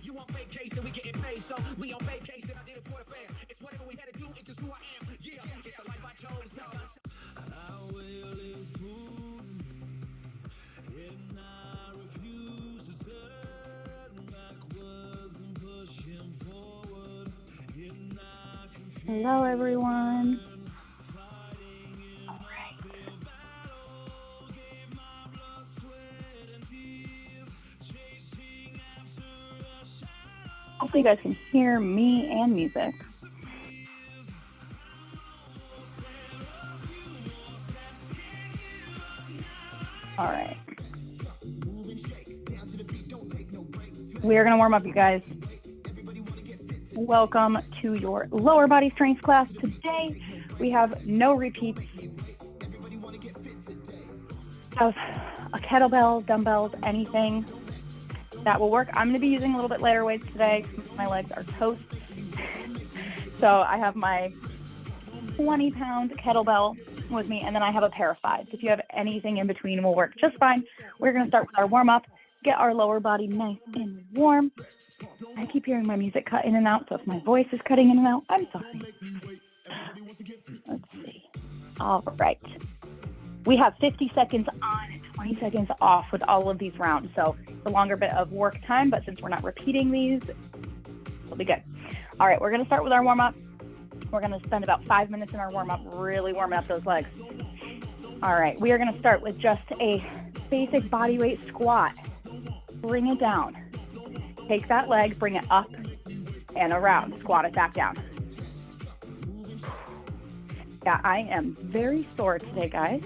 You want vacation, we getting paid, so we on vacation. I did it for the fam. It's whatever we had to do, it's just who I am. Yeah, it's the life I chose. Our will is through, and I refuse to turn backwards and push him forward. Hello, everyone. Hopefully you guys can hear me and music. All right. We are going to warm up, you guys. Welcome to your lower body strength class. Today, we have no repeats. Have a kettlebell, dumbbells, anything that will work. I'm going to be using a little bit lighter weights today because my legs are toast. So I have my 20-pound kettlebell with me, and then I have a pair of 5s. If you have anything in between, it will work just fine. We're going to start with our warm-up, get our lower body nice and warm. I keep hearing my music cut in and out, so if my voice is cutting in and out, I'm sorry. Let's see. All right. We have 50 seconds on and 20 seconds off with all of these rounds. So it's a longer bit of work time, but since we're not repeating these, it'll be good. All right, we're going to start with our warm-up. We're going to spend about 5 minutes in our warm-up, really warming up those legs. All right, we are going to start with just a basic body weight squat. Bring it down. Take that leg, bring it up and around. Squat it back down. Yeah, I am very sore today, guys.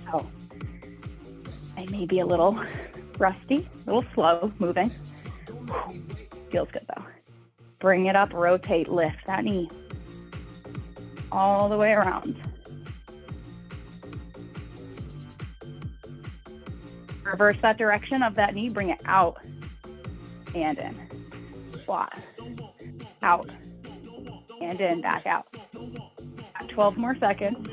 So I may be a little rusty, a little slow moving. Feels good though. Bring it up, rotate, lift that knee all the way around. Reverse that direction of that knee, bring it out and in. Squat, out and in, back out. 12 more seconds.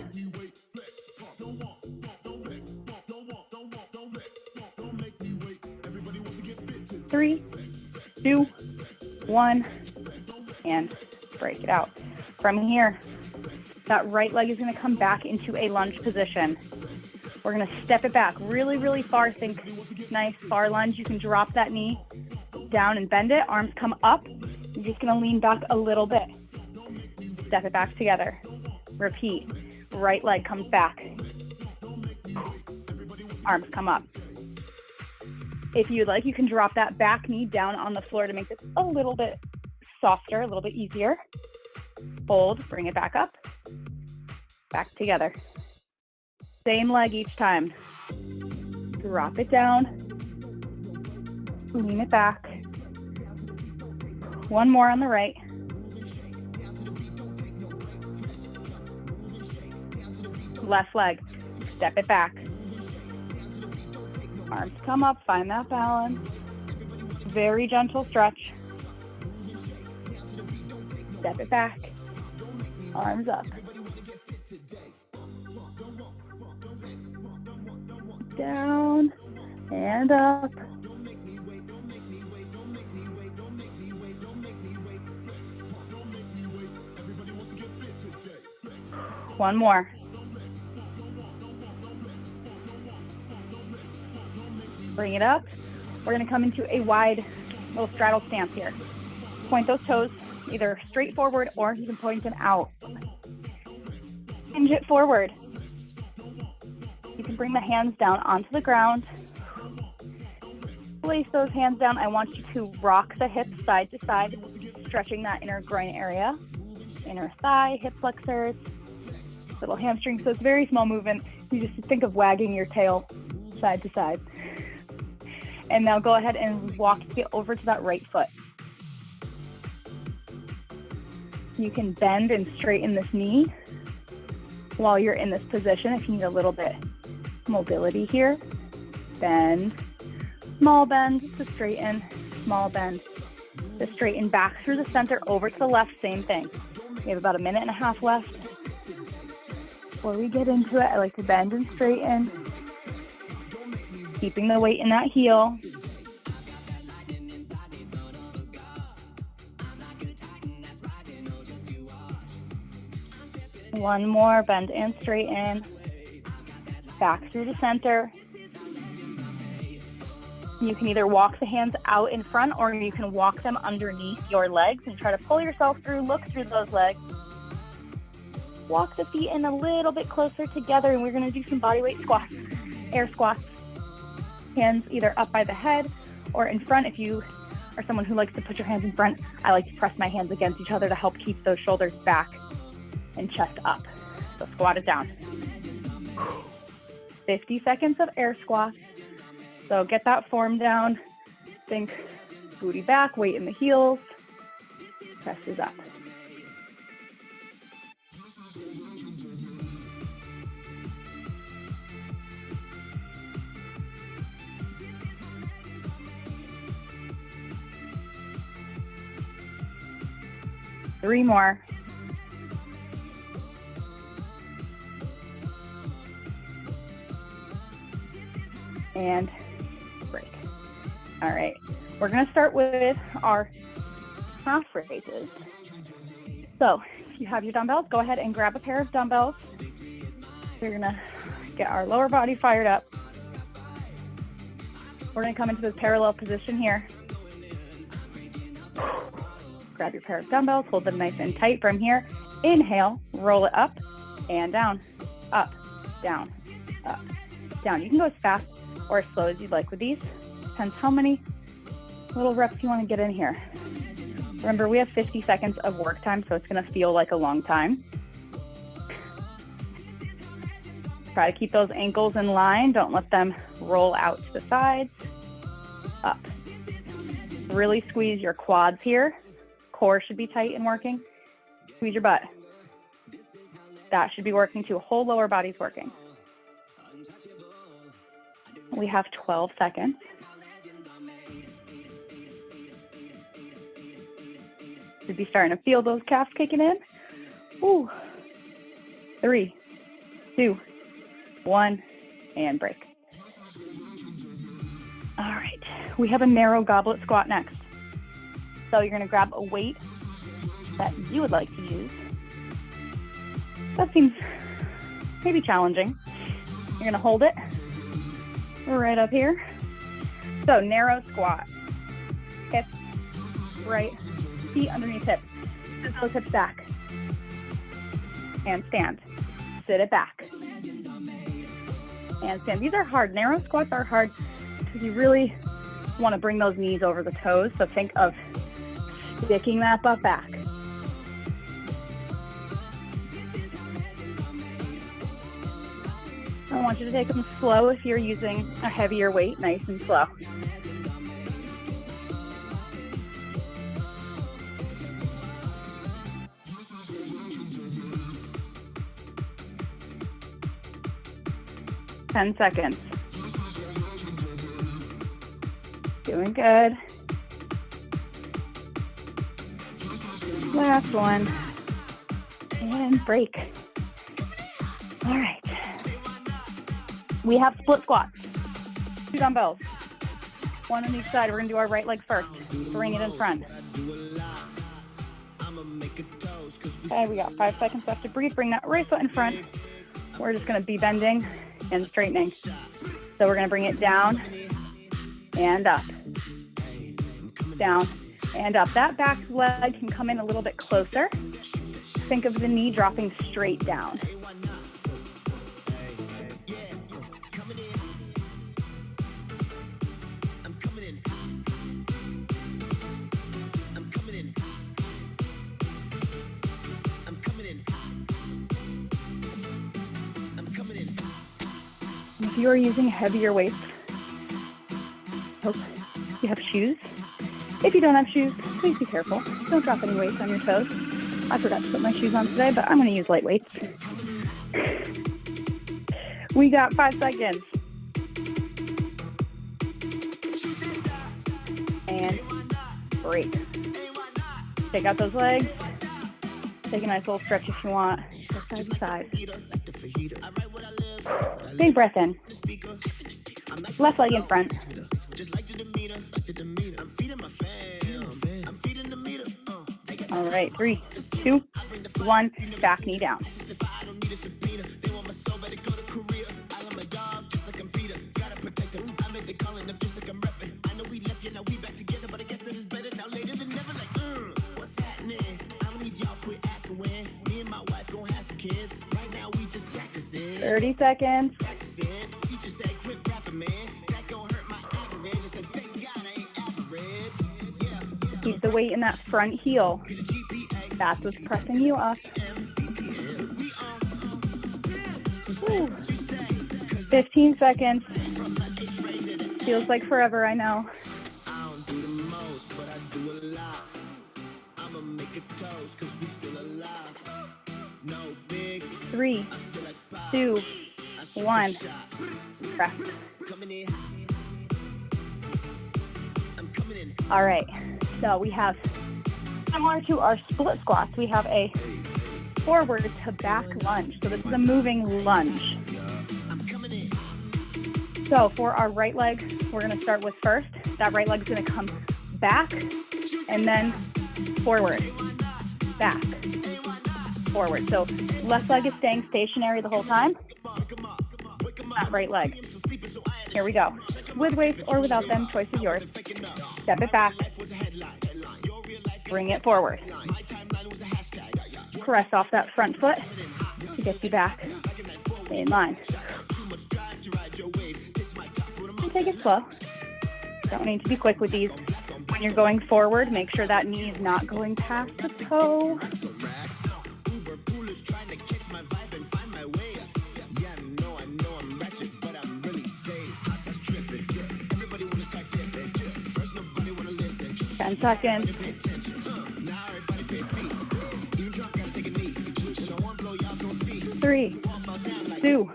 3, 2, 1, and break it out. From here, that right leg is going to come back into a lunge position. We're going to step it back really, really far. Think nice far lunge. You can drop that knee down and bend it. Arms come up. You're just going to lean back a little bit. Step it back together. Repeat. Right leg comes back. Arms come up. If you'd like, you can drop that back knee down on the floor to make this a little bit softer, a little bit easier. Hold, bring it back up, back together. Same leg each time. Drop it down, lean it back. One more on the right. Left leg, step it back. Arms come up, find that balance. Very gentle stretch. Step it back. Arms up. Down and up. One more. Bring it up. We're going to come into a wide little straddle stance here. Point those toes either straight forward or you can point them out. Hinge it forward. You can bring the hands down onto the ground. Place those hands down. I want you to rock the hips side to side, stretching that inner groin area. Inner thigh, hip flexors, little hamstring. So it's a very small movement. You just think of wagging your tail side to side. And now go ahead and walk it over to that right foot. You can bend and straighten this knee while you're in this position if you need a little bit mobility here. Bend, small bend to straighten, small bend to straighten back through the center over to the left, same thing. We have about a minute and a half left. Before we get into it, I like to bend and straighten, keeping the weight in that heel. One more, bend and straighten. Back through the center. You can either walk the hands out in front or you can walk them underneath your legs and try to pull yourself through, look through those legs. Walk the feet in a little bit closer together, and we're gonna do some body weight squats, air squats. Hands either up by the head or in front. If you are someone who likes to put your hands in front, I like to press my hands against each other to help keep those shoulders back and chest up. So squat it down. 50 seconds of air squats. So get that form down. Think booty back, weight in the heels. Chest is up. Three more. And break. All right, we're gonna start with our half raises. So if you have your dumbbells, go ahead and grab a pair of dumbbells. We're gonna get our lower body fired up. We're gonna come into this parallel position here. Grab your pair of dumbbells, hold them nice and tight from here. Inhale, roll it up and down, up, down, up, down. You can go as fast or as slow as you'd like with these. Depends how many little reps you want to get in here. Remember, we have 50 seconds of work time, so it's going to feel like a long time. Try to keep those ankles in line. Don't let them roll out to the sides. Up. Really squeeze your quads here. Core should be tight and working. Squeeze your butt. That should be working too. Whole lower body's working. We have 12 seconds. Should be starting to feel those calves kicking in. Ooh. 3, 2, 1, and break. All right, we have a narrow goblet squat next. So you're gonna grab a weight that you would like to use. That seems maybe challenging. You're gonna hold it right up here. So narrow squat, hips right, feet underneath hips. Sit those hips back. And stand. Sit it back. And stand. These are hard. Narrow squats are hard because you really want to bring those knees over the toes. So think of sticking that butt back. I want you to take them slow if you're using a heavier weight, nice and slow. Ten seconds. Doing good. Last one. And break. All right. We have split squats. 2 dumbbells. One on each side. We're going to do our right leg first. Bring it in front. Okay, we got 5 seconds left to breathe. Bring that right foot in front. We're just going to be bending and straightening. So we're going to bring it down and up. Down and up. That back leg can come in a little bit closer. Think of the knee dropping straight down. If you are using heavier weights, hope you have shoes. If you don't have shoes, please be careful. Don't drop any weights on your toes. I forgot to put my shoes on today, but I'm going to use light weights. We got 5 seconds. And break. Take out those legs. Take a nice little stretch if you want. Go side to side. Big breath in. Left leg in front. All right, 3, 2, 1, back knee down. What's happening? I don't need y'all quit asking when. Me and my wife gon' have some kids. Right now we just practicing. 30 seconds. Teacher said quit rapping, man. That gon' hurt my average. I said thank God I ain't average. Yeah. Keep the weight in that front heel. That's what's pressing you up. Ooh. 15 seconds. Feels like forever, I know. I don't do the most, but I do a lot. I'ma make a toast, cause we still alive. No big. 3, 2, 1. Rest. All right. So we have, similar to our split squats, we have a forward to back lunge. So this is a moving lunge. So for our right leg, we're going to start with first. That right leg is going to come back and then forward, back, forward. So left leg is staying stationary the whole time. That right leg. Here we go. With weights or without them, choice is yours. Step it back. Bring it forward. Press off that front foot to get you back in line. And take it slow. Don't need to be quick with these. When you're going forward, make sure that knee is not going past the toe. Seconds. 3, 2,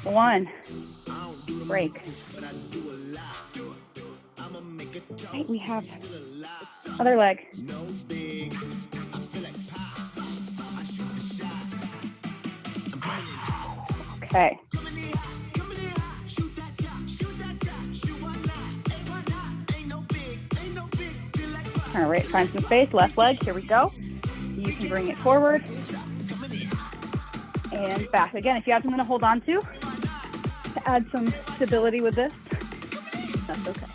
1. Break. Right, we have other leg. Okay. All right, find some space, left leg, here we go. You can bring it forward and back. Again, if you have something to hold on to add some stability with this, that's okay.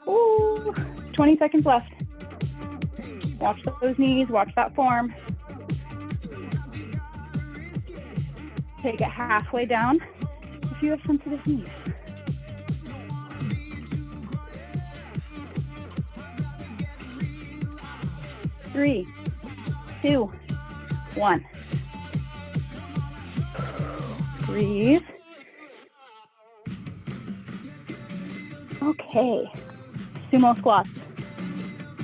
Ooh, 20 seconds left. Watch those knees, watch that form. Take it halfway down if you have sensitive knees. Three, 2, 1. Breathe. Okay. Sumo squats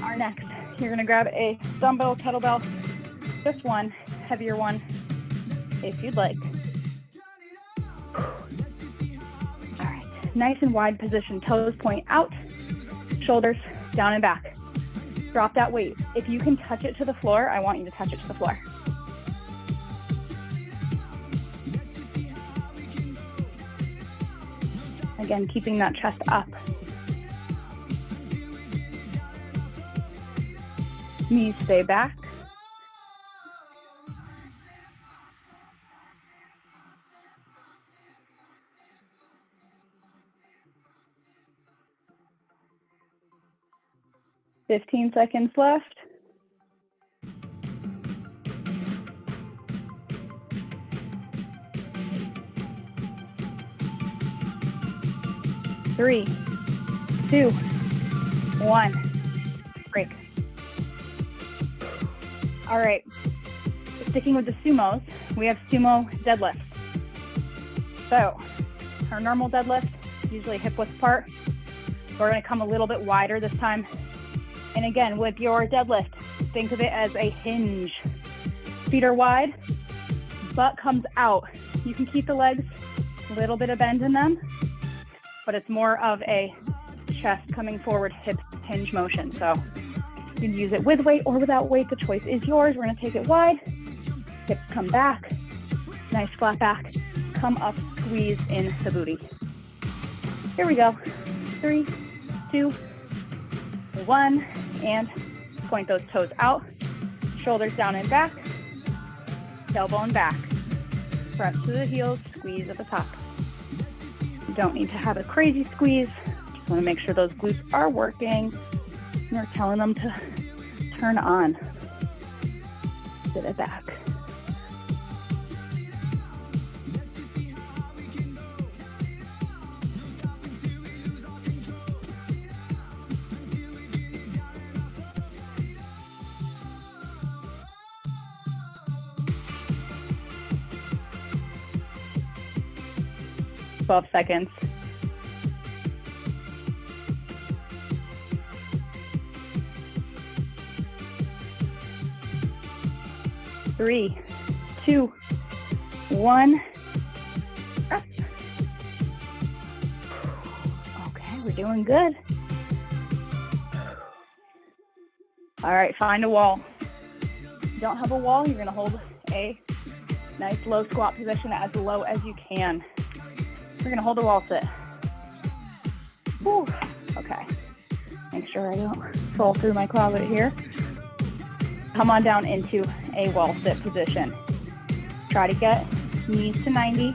are next. You're going to grab a dumbbell, kettlebell, just one, heavier one, if you'd like. All right, nice and wide position, toes point out, shoulders down and back. Drop that weight. If you can touch it to the floor, I want you to touch it to the floor. Again, keeping that chest up. Knees stay back. Fifteen seconds left. Three, 2, 1. Break. All right, sticking with the sumos, we have sumo deadlift. So our normal deadlift, usually hip width apart. We're gonna come a little bit wider this time. And again, with your deadlift, think of it as a hinge. Feet are wide, butt comes out. You can keep the legs, a little bit of bend in them, but it's more of a chest coming forward, hip hinge motion. So You can use it with weight or without weight. The choice is yours. We're gonna take it wide. Hips come back. Nice flat back. Come up, squeeze in the booty. Here we go. 3, 2, 1, and point those toes out. Shoulders down and back. Tailbone back. Press to the heels, squeeze at the top. You don't need to have a crazy squeeze. Just want to make sure those glutes are working. And we're telling them to turn on. Sit it back. 12 seconds. Three, 2, 1. Up. Okay, we're doing good. All right, find a wall. If you don't have a wall, you're gonna hold a nice low squat position as low as you can. We're gonna hold a wall sit. Whew. Okay. Make sure I don't fall through my closet here. Come on down into a wall sit position. Try to get knees to 90.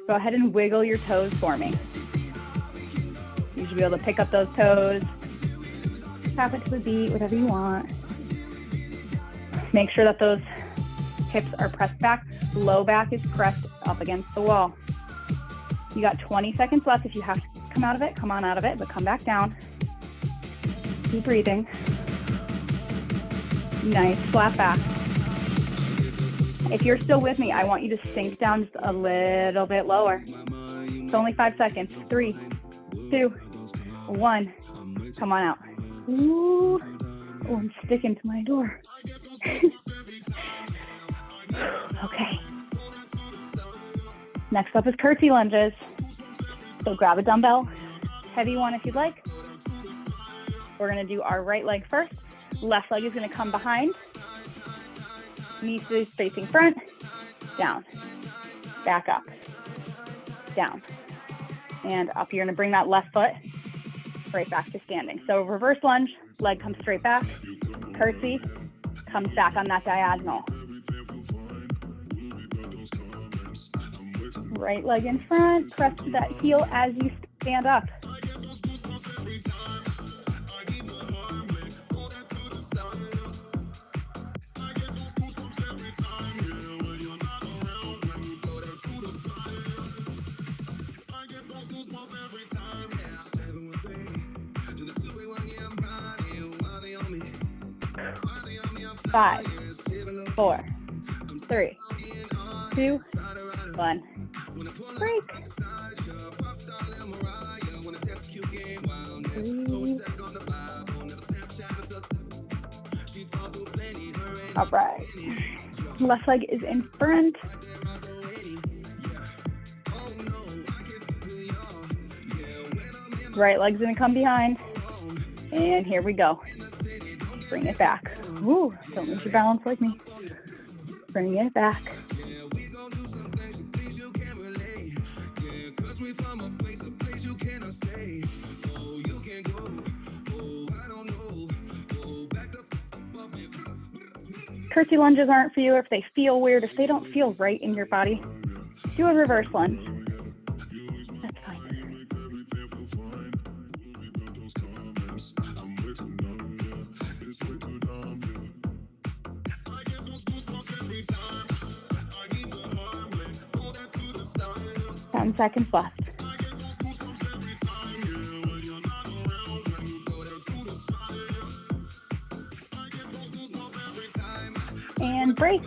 Go ahead and wiggle your toes for me. You should be able to pick up those toes. Tap it to the beat, whatever you want. Make sure that those hips are pressed back. Low back is pressed up against the wall. You got 20 seconds left. If you have to come out of it, come on out of it, but come back down. Keep breathing. Nice, flat back. If you're still with me, I want you to sink down just a little bit lower. It's only 5 seconds. 3, 2, 1. Come on out. Ooh. Oh, I'm sticking to my door. Okay. Next up is curtsy lunges. So grab a dumbbell, heavy one if you'd like. We're gonna do our right leg first. Left leg is gonna come behind. Knees facing front, down, back up, down, and up. You're gonna bring that left foot right back to standing. So reverse lunge, leg comes straight back, curtsy, comes back on that diagonal. Right leg in front, press to that heel as you stand up. Five, 4, 3, 2, 1. Break. 3. All right. Left leg is in front. Right leg's gonna come behind. And here we go. Bring it back. Ooh, don't lose your balance like me. Bring it back. Curtsy lunges aren't for you if they feel weird, if they don't feel right in your body. Do a reverse lunge. That's fine. Ten seconds left. And break.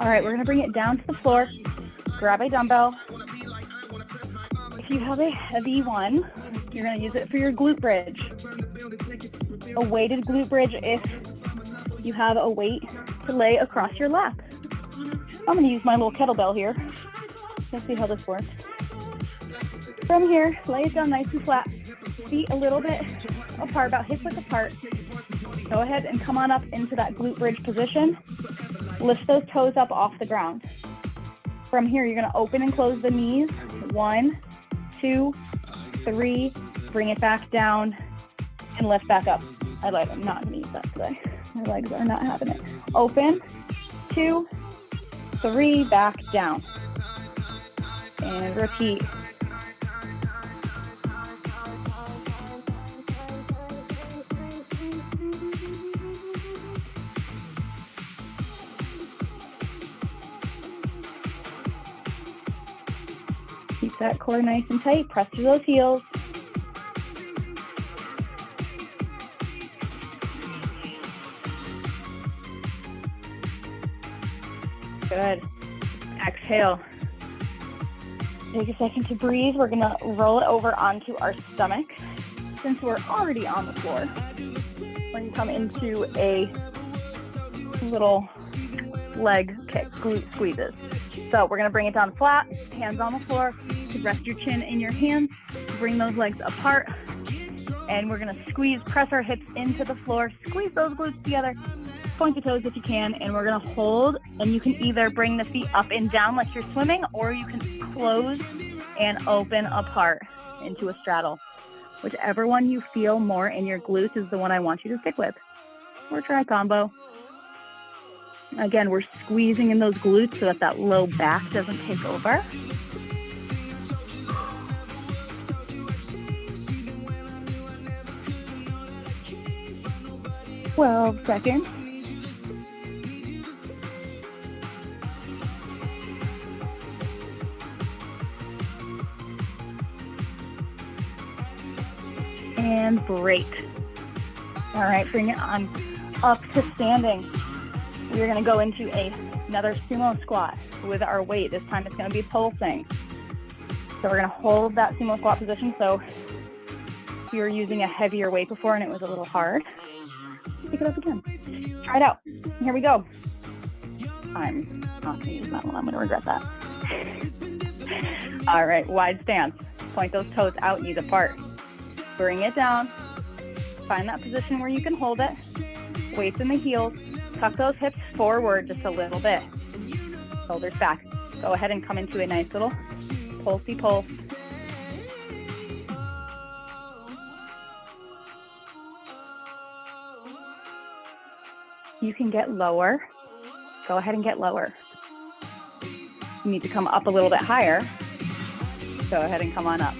All right, we're gonna bring it down to the floor. Grab a dumbbell. If you have a heavy one, you're gonna use it for your glute bridge. A weighted glute bridge if you have a weight to lay across your lap. I'm going to use my little kettlebell here. Let's see how this works. From here, lay it down nice and flat. Feet a little bit apart, about hip width apart. Go ahead and come on up into that glute bridge position. Lift those toes up off the ground. From here, you're going to open and close the knees. 1, 2, 3. Bring it back down and lift back up. I'm not going to use that today. My legs are not having it. Open, 2, 3, back down. And repeat. Keep that core nice and tight. Press through those heels. Good. Exhale. Take a second to breathe. We're gonna roll it over onto our stomach. Since we're already on the floor, we're gonna come into a little leg kick, glute squeezes. So we're gonna bring it down flat, hands on the floor. You can rest your chin in your hands, bring those legs apart, and we're gonna squeeze, press our hips into the floor, squeeze those glutes together, point the toes if you can, and we're gonna hold, and you can either bring the feet up and down like you're swimming, or you can close and open apart into a straddle. Whichever one you feel more in your glutes is the one I want you to stick with. Or try combo. Again, we're squeezing in those glutes so that that low back doesn't take over. Twelve seconds. And break. All right, bring it on up to standing. We're going to go into another sumo squat with our weight. This time it's going to be pulsing. So we're going to hold that sumo squat position. So if you were using a heavier weight before and it was a little hard, pick it up again. Try it out. Here we go. I'm not going to use that one. I'm going to regret that. All right, wide stance. Point those toes out, knees apart. Bring it down. Find that position where you can hold it. Weights in the heels. Tuck those hips forward just a little bit. Shoulders back. Go ahead and come into a nice little pulsey pulse. You can get lower. Go ahead and get lower. You need to come up a little bit higher. Go ahead and come on up.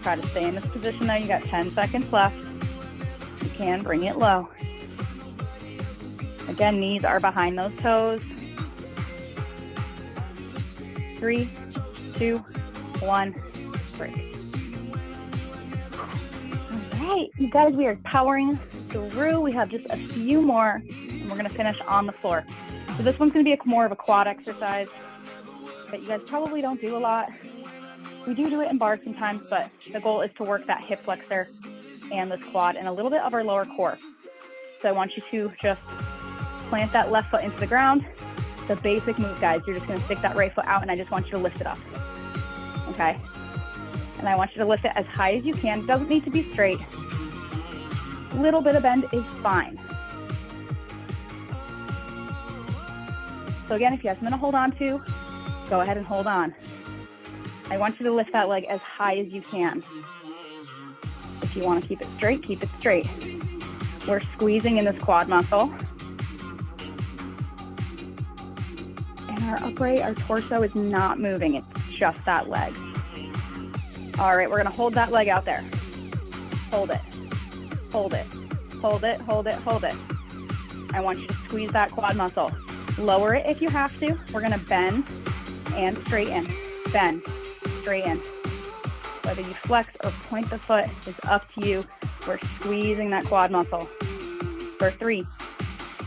Try to stay in this position now. You got 10 seconds left. You can bring it low. Again, knees are behind those toes. 3, 2, 1, break. All right, you guys, we are powering through. We have just a few more, and we're gonna finish on the floor. So this one's gonna be more of a quad exercise that you guys probably don't do a lot. We do it in bars sometimes, but the goal is to work that hip flexor and this quad and a little bit of our lower core. So I want you to just plant that left foot into the ground. The basic move, guys, you're just gonna stick that right foot out and I just want you to lift it up, okay? And I want you to lift it as high as you can. It doesn't need to be straight. A little bit of bend is fine. So again, if you have something to hold on to, go ahead and hold on. I want you to lift that leg as high as you can. If you want to keep it straight, keep it straight. We're squeezing in this quad muscle. And our upright, our torso is not moving. It's just that leg. All right, we're going to hold that leg out there. Hold it. Hold it. Hold it, hold it, hold it. I want you to squeeze that quad muscle. Lower it if you have to. We're going to bend and straighten. Bend. Straighten. Whether you flex or point the foot is up to you. We're squeezing that quad muscle. For 3,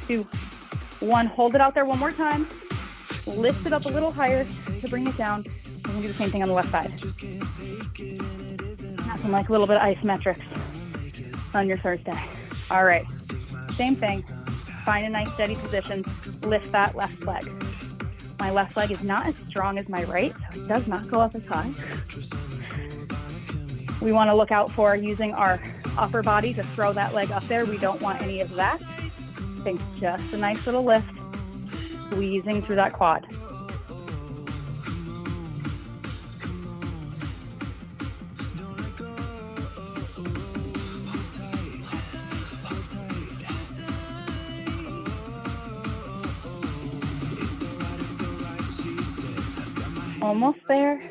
2, 1. Hold it out there one more time. Lift it up a little higher to bring it down. We're going to do the same thing on the left side. Nothing like a little bit of isometrics on your Thursday. All right. Same thing. Find a nice steady position. Lift that left leg. My left leg is not as strong as my right, so it does not go up as high. We want to look out for using our upper body to throw that leg up there. We don't want any of that. Think just a nice little lift, squeezing through that quad. Almost there.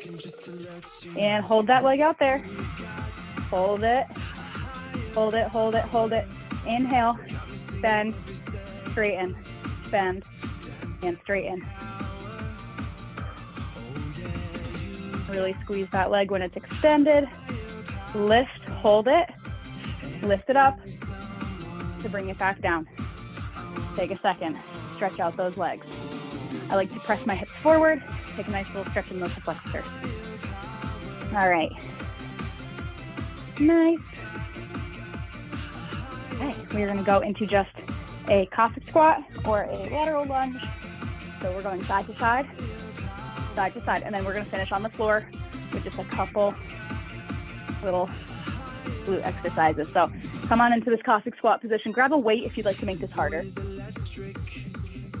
And hold that leg out there. Hold it. Hold it, hold it, hold it. Inhale, bend, straighten, bend, and straighten. Really squeeze that leg when it's extended. Lift, hold it. Lift it up to bring it back down. Take a second, stretch out those legs. I like to press my hips forward, take a nice little stretch in those flexors. All right. Nice. Okay, we're gonna go into just a Cossack squat or a lateral lunge. So we're going side to side, and then we're gonna finish on the floor with just a couple little glute exercises. So come on into this Cossack squat position. Grab a weight if you'd like to make this harder.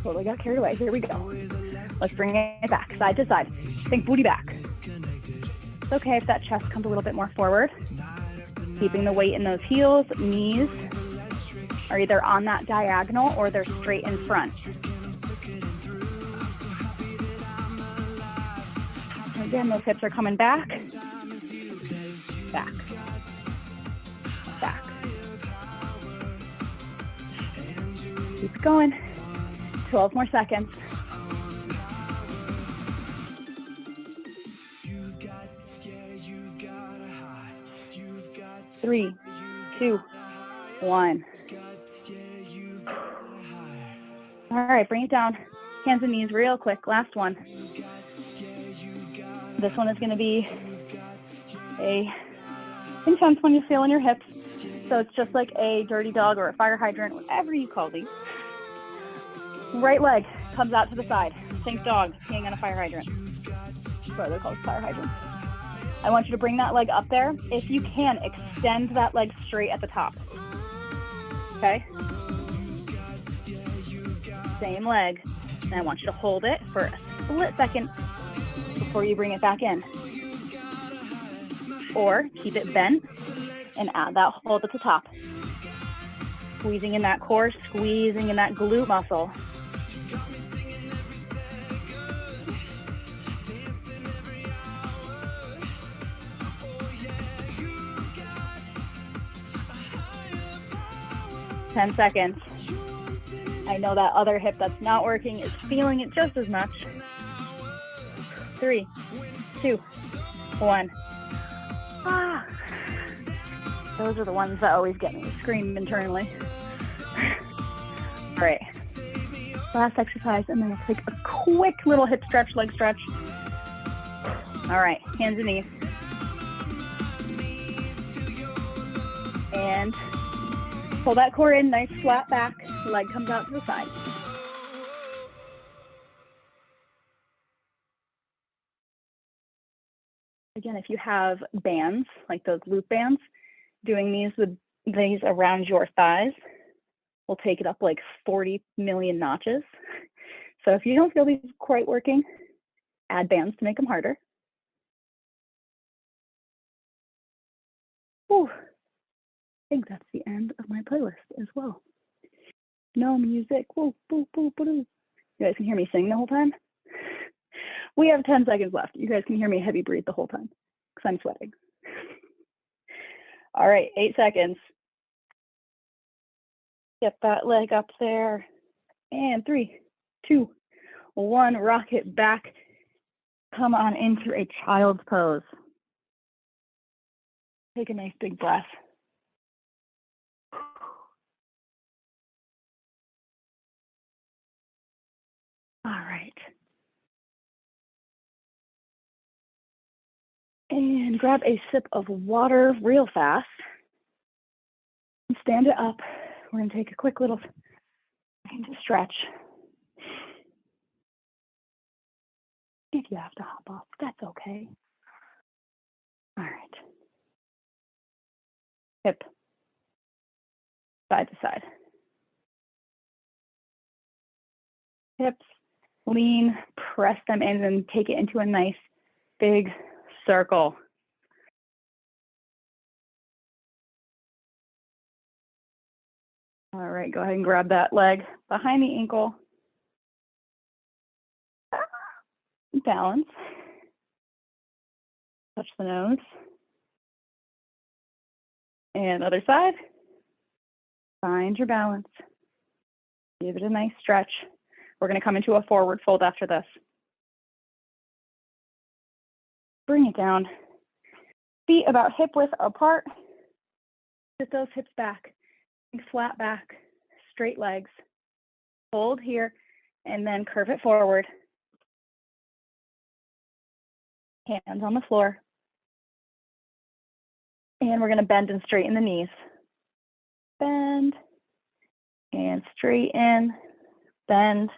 Totally got carried away. Here we go. Let's bring it back, side to side. Think booty back. It's okay if that chest comes a little bit more forward. Keeping the weight in those heels, knees are either on that diagonal or they're straight in front. Again, those hips are coming back, back, back. Keep going. 12 more seconds. Three, two, one. All right, bring it down. Hands and knees real quick. Last one. This one is going to be a intense one you feel in your hips. So it's just like a dirty dog or a fire hydrant, whatever you call these. Right leg comes out to the side. Think dog peeing on a fire hydrant. That's what they're called, fire hydrants. I want you to bring that leg up there. If you can, extend that leg straight at the top. Okay? Same leg. And I want you to hold it for a split second before you bring it back in. Or keep it bent and add that hold at the top. Squeezing in that core, squeezing in that glute muscle. Ten seconds. I know that other hip that's not working is feeling it just as much. 3, 2, 1. Ah. Those are the ones that always get me. Scream internally. All right. Last exercise, and then we'll take a quick little hip stretch, leg stretch. All right, hands and knees. And pull that core in, nice flat back. Leg comes out to the side. Again, if you have bands, like those loop bands, doing these with these around your thighs will take it up like 40 million notches. So if you don't feel these quite working, add bands to make them harder. Whew. I think that's the end of my playlist as well. No music. Whoa, boo, boo, boo, boo. You guys can hear me sing the whole time? We have 10 seconds left. You guys can hear me heavy breathe the whole time because I'm sweating. All right, 8 seconds. Get that leg up there. And 3, 2, 1. Rock it back. Come on into a child's pose. Take a nice big breath. All right. And grab a sip of water real fast. And stand it up. We're going to take a quick little second to stretch. If you have to hop off, that's okay. All right. Hip, side to side. Hips, lean, press them in and take it into a nice big circle. All right, go ahead and grab that leg behind the ankle. Balance. Touch the nose. And other side. Find your balance. Give it a nice stretch. We're going to come into a forward fold after this. Bring it down. Feet about hip width apart. Sit those hips back. Flat back. Straight legs. Hold here and then curve it forward. Hands on the floor. And we're going to bend and straighten the knees. Bend and straighten, bend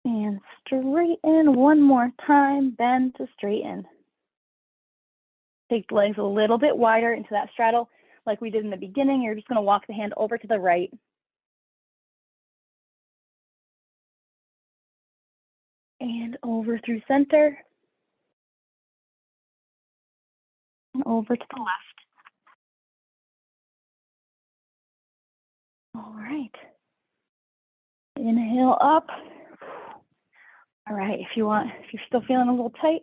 and straighten. One more time, bend to straighten. Take the legs a little bit wider into that straddle like we did in the beginning. You're just going to walk the hand over to the right. And over through center. And over to the left. All right. Inhale up. All right, if you're still feeling a little tight,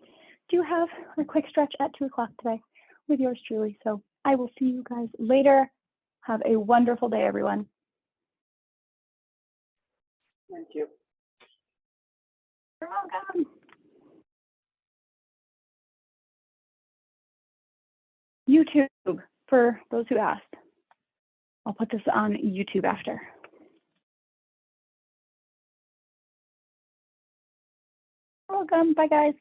do have a quick stretch at 2 o'clock today with yours truly. So I will see you guys later. Have a wonderful day, everyone. Thank you. You're welcome. YouTube, for those who asked. I'll put this on YouTube after. You're welcome. Bye, guys.